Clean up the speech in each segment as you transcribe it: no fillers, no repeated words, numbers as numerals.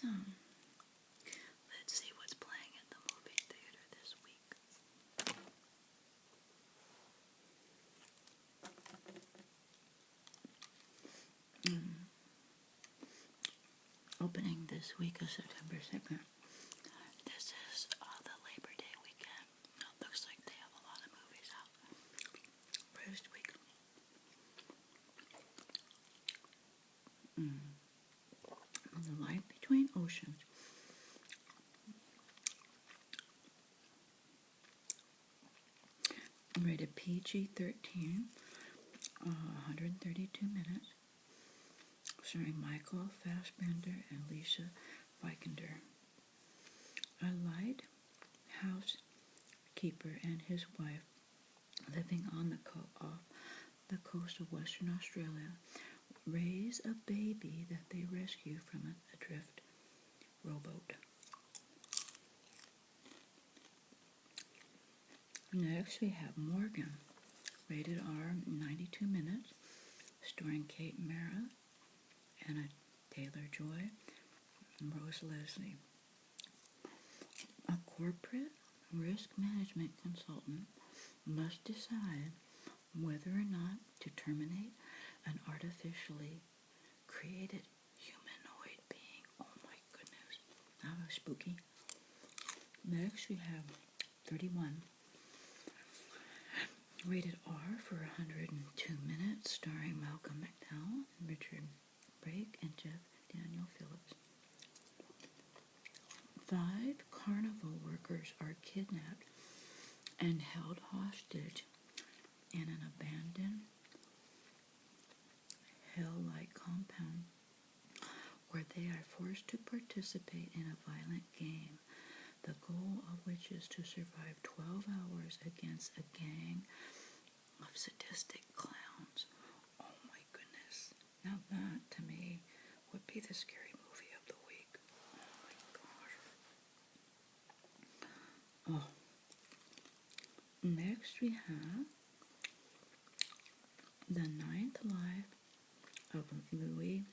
let's see what's playing at the movie theater this week. Opening this week of September 2nd. This is the Labor Day weekend. It looks like they have a lot of movies out for this week. The Life Between Oceans. Rated PG-13, 132 minutes. Starring Michael Fassbender and Lisa Vikander. A lighthouse keeper and his wife, living on off the coast of Western Australia, raise a baby that they rescue from an adrift rowboat. Next, we have Morgan, rated R, 92 minutes, starring Kate Mara, Anna Taylor-Joy, and Rose Leslie. A corporate risk management consultant must decide whether or not to terminate an artificially created humanoid being. Oh my goodness, that was spooky. Next, we have 31. Rated R for 102 minutes, starring Malcolm McDowell, Richard Brake, and Jeff Daniel Phillips. 5 carnival workers are kidnapped and held hostage in an abandoned hell-like compound where they are forced to participate in a violent game, the goal of which is to survive 12 hours against a gang of sadistic clowns. Oh my goodness. Now that, to me, would be the scary movie of the week. Oh my gosh. Oh. Next we have The Ninth Life of Louis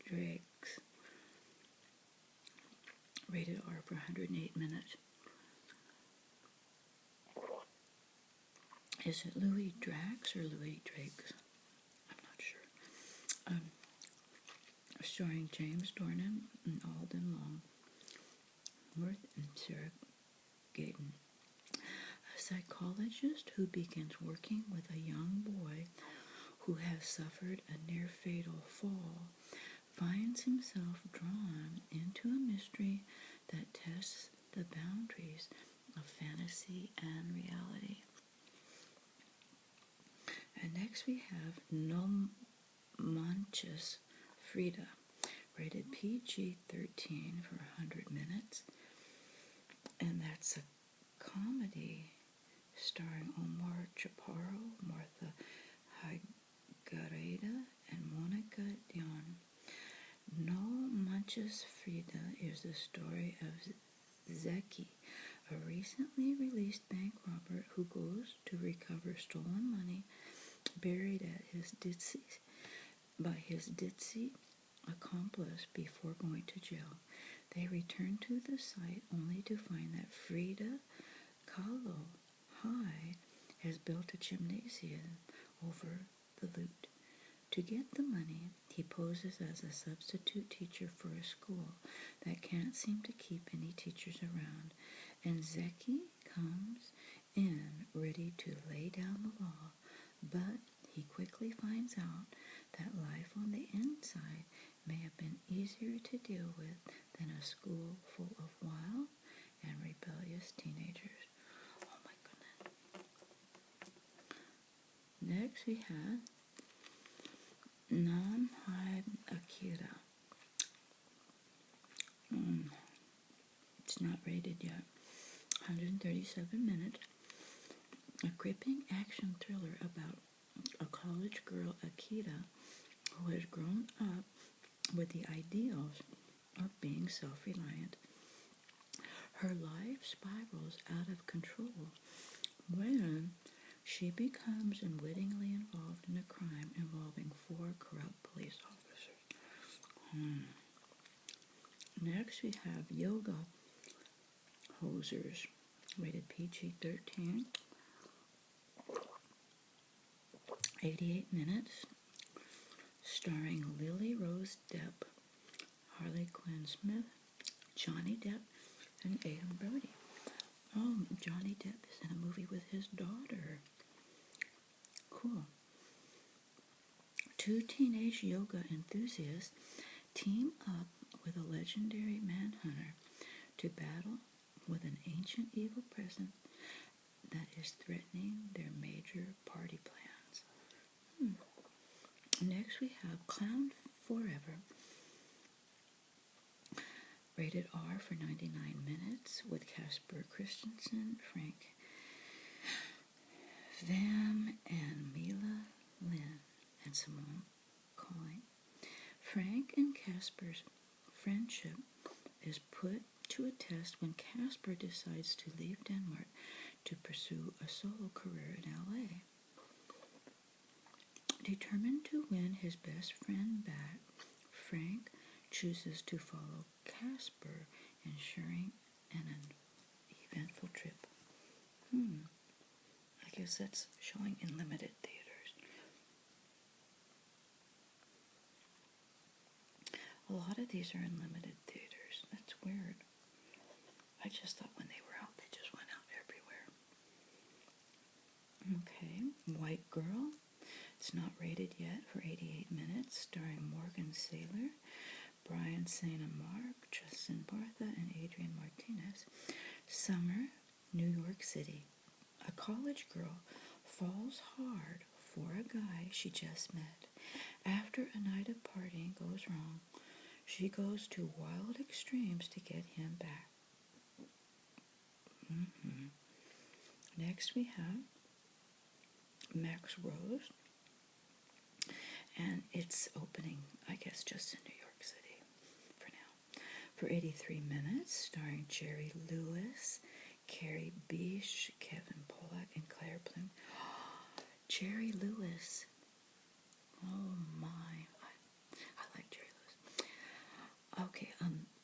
Drax. Rated R for 108 minutes. Is it Louis Drax or Louis Drakes? I'm not sure. Starring James Dornan and Alden Longworth and Sarah Gayton. A psychologist who begins working with a young boy who has suffered a near-fatal fall finds himself drawn into a mystery that tests the boundaries of fantasy and reality. And next we have No Manches Frida, rated PG-13 for 100 minutes. And that's a comedy starring Omar Chaparro, Martha Higareda, and Monica Dion. No Manches Frida is the story of Zeki, a recently released bank robber who goes to recover stolen money buried at his ditzy accomplice before going to jail. They return to the site only to find that Frida Kahlo High has built a gymnasium over the loot. To get the money, he poses as a substitute teacher for a school that can't seem to keep any teachers around, and Zeki comes in ready to lay down the law, but he quickly finds out that life on the inside may have been easier to deal with than a school full of wild and rebellious teenagers. Oh my goodness. Next we have Namhide Akira. It's not rated yet. 137 minutes. A gripping action thriller about a college girl, Akira, who has grown up with the ideals of being self-reliant. Her life spirals out of control when she becomes unwittingly involved in a crime involving 4 corrupt police officers. Next we have Yoga Hosers, rated PG-13, 88 minutes, starring Lily Rose Depp, Harley Quinn Smith, Johnny Depp, and Aidan Brody. Oh, Johnny Depp is in a movie with his daughter. Cool. Two teenage yoga enthusiasts team up with a legendary manhunter to battle with an ancient evil presence that is threatening their major party plans. Next we have Clown Forever, rated R for 99 minutes, with Casper Christensen, Frank Vam, and Mila Lynn, and Simone Calling. Frank and Casper's friendship is put to a test when Casper decides to leave Denmark to pursue a solo career in LA. Determined to win his best friend back, Frank chooses to follow Casper, ensuring an eventful trip. I guess that's showing in limited theaters. A lot of these are in limited theaters. That's weird. I just thought when they were out, they just went out everywhere. Okay, White Girl. It's not rated yet, for 88 minutes, starring Morgan Saylor, Brian St. Mark, Justin Bartha, and Adrian Martinez. Summer, New York City. A college girl falls hard for a guy she just met. After a night of partying goes wrong, she goes to wild extremes to get him back. Next we have Max Rose, and it's opening, I guess, just in New York City for now. For 83 minutes, starring Jerry Lewis, Carrie Bish, Kevin Pollak, and Claire Bloom. Jerry Lewis. Oh my. I like Jerry Lewis. Okay,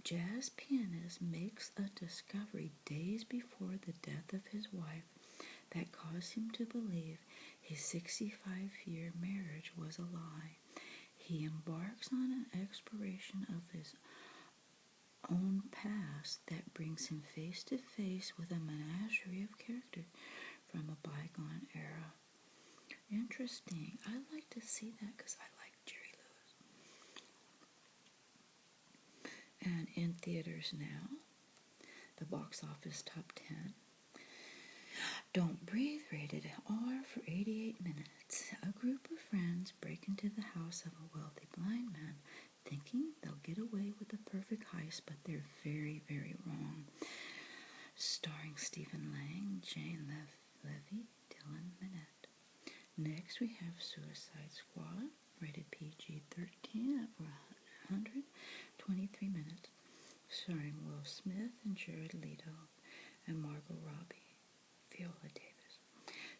jazz pianist makes a discovery days before the death of his wife that caused him to believe his 65-year marriage was a lie. He embarks on an exploration of his own past that brings him face to face with a menagerie of characters from a bygone era. Interesting. I'd like to see that because I like Jerry Lewis. And in theaters now, the box office top 10. Don't Breathe, rated R for 88 minutes. A group of friends break into the house of a wealthy blind man, thinking they'll get away with the perfect heist, but they're very, very wrong. Starring Stephen Lang, Jane Levy, Dylan Minnette. Next we have Suicide Squad, rated PG-13 for 123 minutes, starring Will Smith and Jared Leto and Margot Robbie, Viola Davis.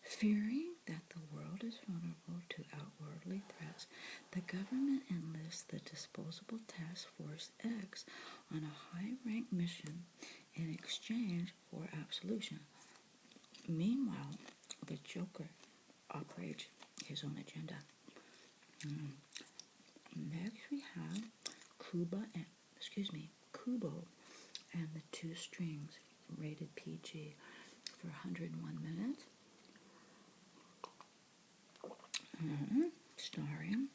Fearing that the world is vulnerable to outwardly threats, the government enlists the disposable Task Force X on a high-ranked mission in exchange for absolution. Meanwhile, the Joker operates his own agenda. Next we have Kubo and the Two Strings, rated PG for 101 minutes. Starring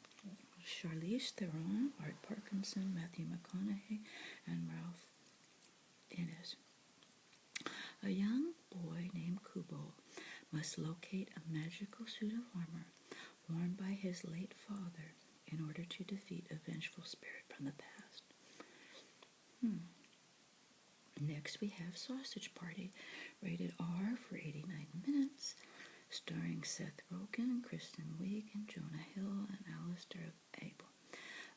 Charlize Theron, Art Parkinson, Matthew McConaughey, and Ralph Innes. A young boy named Kubo must locate a magical suit of armor worn by his late father in order to defeat a vengeful spirit from the past. Next we have Sausage Party, rated R for 89 minutes, starring Seth Rogen, Kristen Wiig, and Jonah Hill, and Alistair Abel.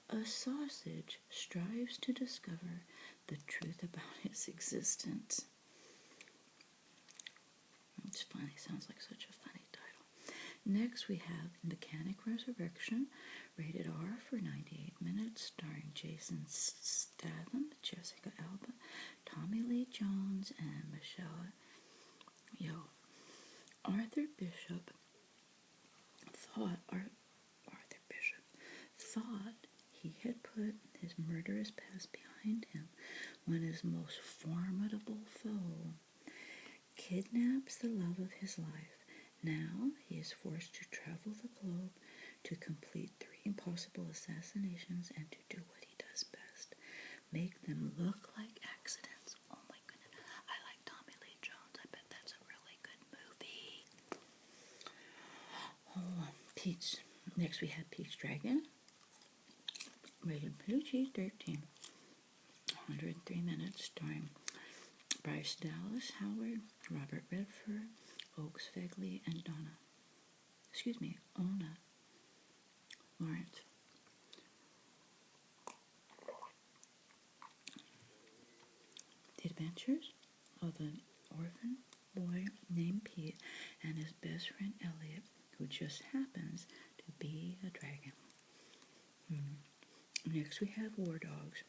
A sausage strives to discover the truth about its existence. It's funny, sounds like such a funny title. Next, we have Mechanic Resurrection, rated R for 98 minutes, starring Jason Statham, Jessica Alba, Tommy Lee Jones, and Michelle Yeoh. Arthur Bishop thought he had put his murderous past behind him when his most formidable foe kidnaps the love of his life. Now he is forced to travel the globe to complete 3 impossible assassinations and to do what he does best, make them look like accidents. Oh my goodness, I like Tommy Lee Jones. I bet that's a really good movie. Peach. Next we have Peach Dragon, rated PG-13, 103 minutes, starring Bryce Dallas Howard, Robert Redford, Oaks Fegley, and Ona Lawrence. The adventures of an orphan boy named Pete and his best friend Elliot, who just happens to be a dragon. Next we have War Dogs,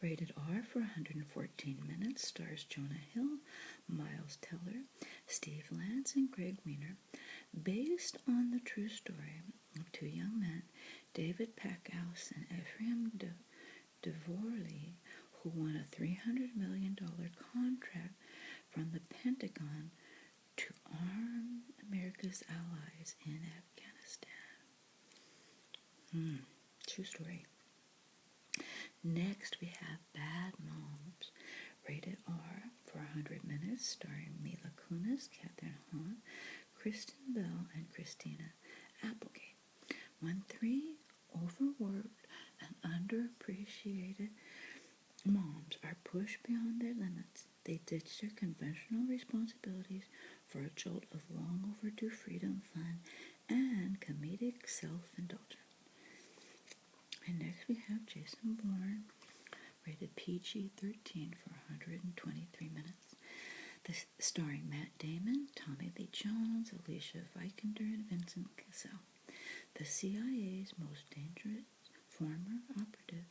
rated R for 114 minutes, stars Jonah Hill, Miles Teller, Steve Lance, and Greg Wiener, based on the true story of 2 young men, David Packhouse and Ephraim Dvorley, who won a $300 million contract from the Pentagon to arm America's allies in Afghanistan. True story. Next, we have Bad Moms, rated R for 100 minutes, starring Mila Kunis, Catherine Hahn, Kristen Bell, and Christina Applegate. When 3 overworked and underappreciated moms are pushed beyond their limits, they ditch their conventional responsibilities for a jolt of long overdue freedom, fun, and comedic self-indulgence. And next we have Jason Bourne, rated PG-13 for 123 minutes. Starring Matt Damon, Tommy Lee Jones, Alicia Vikander, and Vincent Cassel. The CIA's most dangerous former operative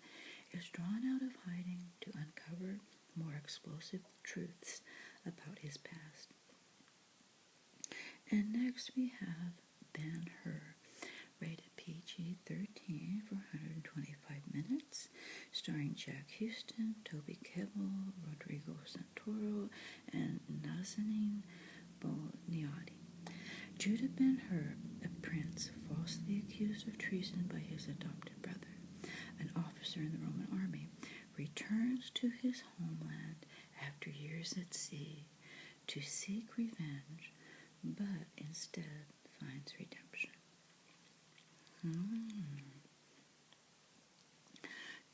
is drawn out of hiding to uncover more explosive truths about his past. And next we have Ben-Hur, rated PG-13 for 125 minutes, starring Jack Houston, Toby Kebbell, Rodrigo Santoro, and Nazanin Boniadi. Judah Ben-Hur, a prince falsely accused of treason by his adopted brother, an officer in the Roman army, returns to his homeland after years at sea to seek revenge, but instead finds redemption.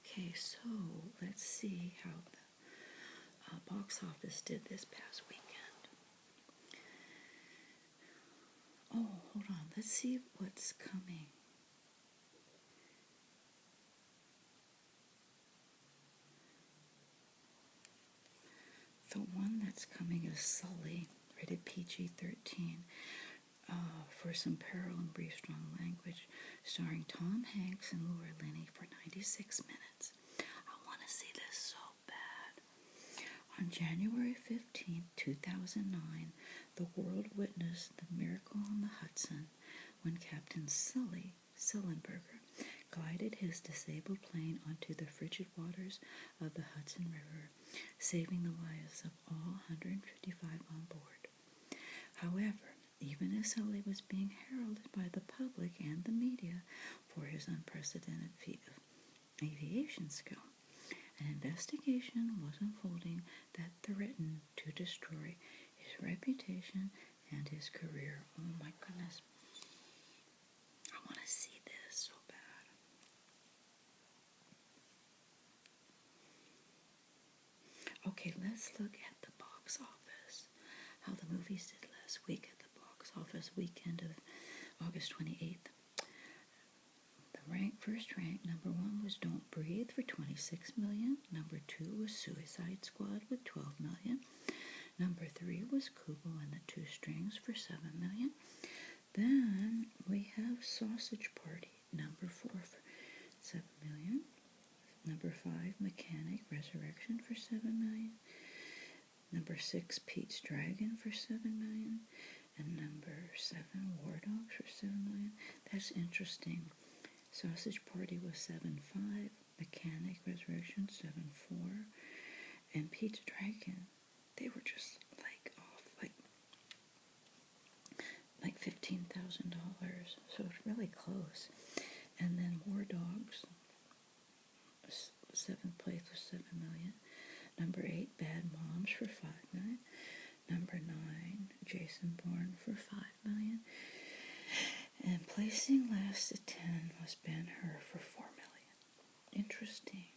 Okay, so let's see how the box office did this past weekend. Oh, hold on. Let's see what's coming. The one that's coming is Sully, rated PG-13, for some peril and brief, strong language, starring Tom Hanks and Laura Linney for 96 minutes. I want to see this so bad. On January 15, 2009, the world witnessed the miracle on the Hudson when Captain Sully Sullenberger glided his disabled plane onto the frigid waters of the Hudson River, saving the lives of all 155 on board. However, even as Sully was being heralded by the public and the media for his unprecedented feat of aviation skill, an investigation was unfolding that threatened to destroy his reputation and his career. Oh my goodness. I want to see this so bad. Okay, let's look at the box office. How the movies did last week at the box office weekend of August 28th. The first rank, number 1 was Don't Breathe for 26 million. Number 2 was Suicide Squad with 12 million. Number 3 was Kubo and the Two Strings for 7 million. Then we have Sausage Party, number 4 for 7 million. Number 5, Mechanic Resurrection for 7 million. Number 6, Pete's Dragon for 7 million. And number 7, War Dogs for 7 million. That's interesting. Sausage Party was 7.5, Mechanic Resurrection 7.4, and Pete's Dragon, they were just like off like $15,000. So it's really close. And then War Dogs, 7th place was 7 million. Number 8, Bad Moms for 5 million. Number 9, Jason Bourne for 5 million. And placing last at 10 was Ben-Hur for 4 million. Interesting.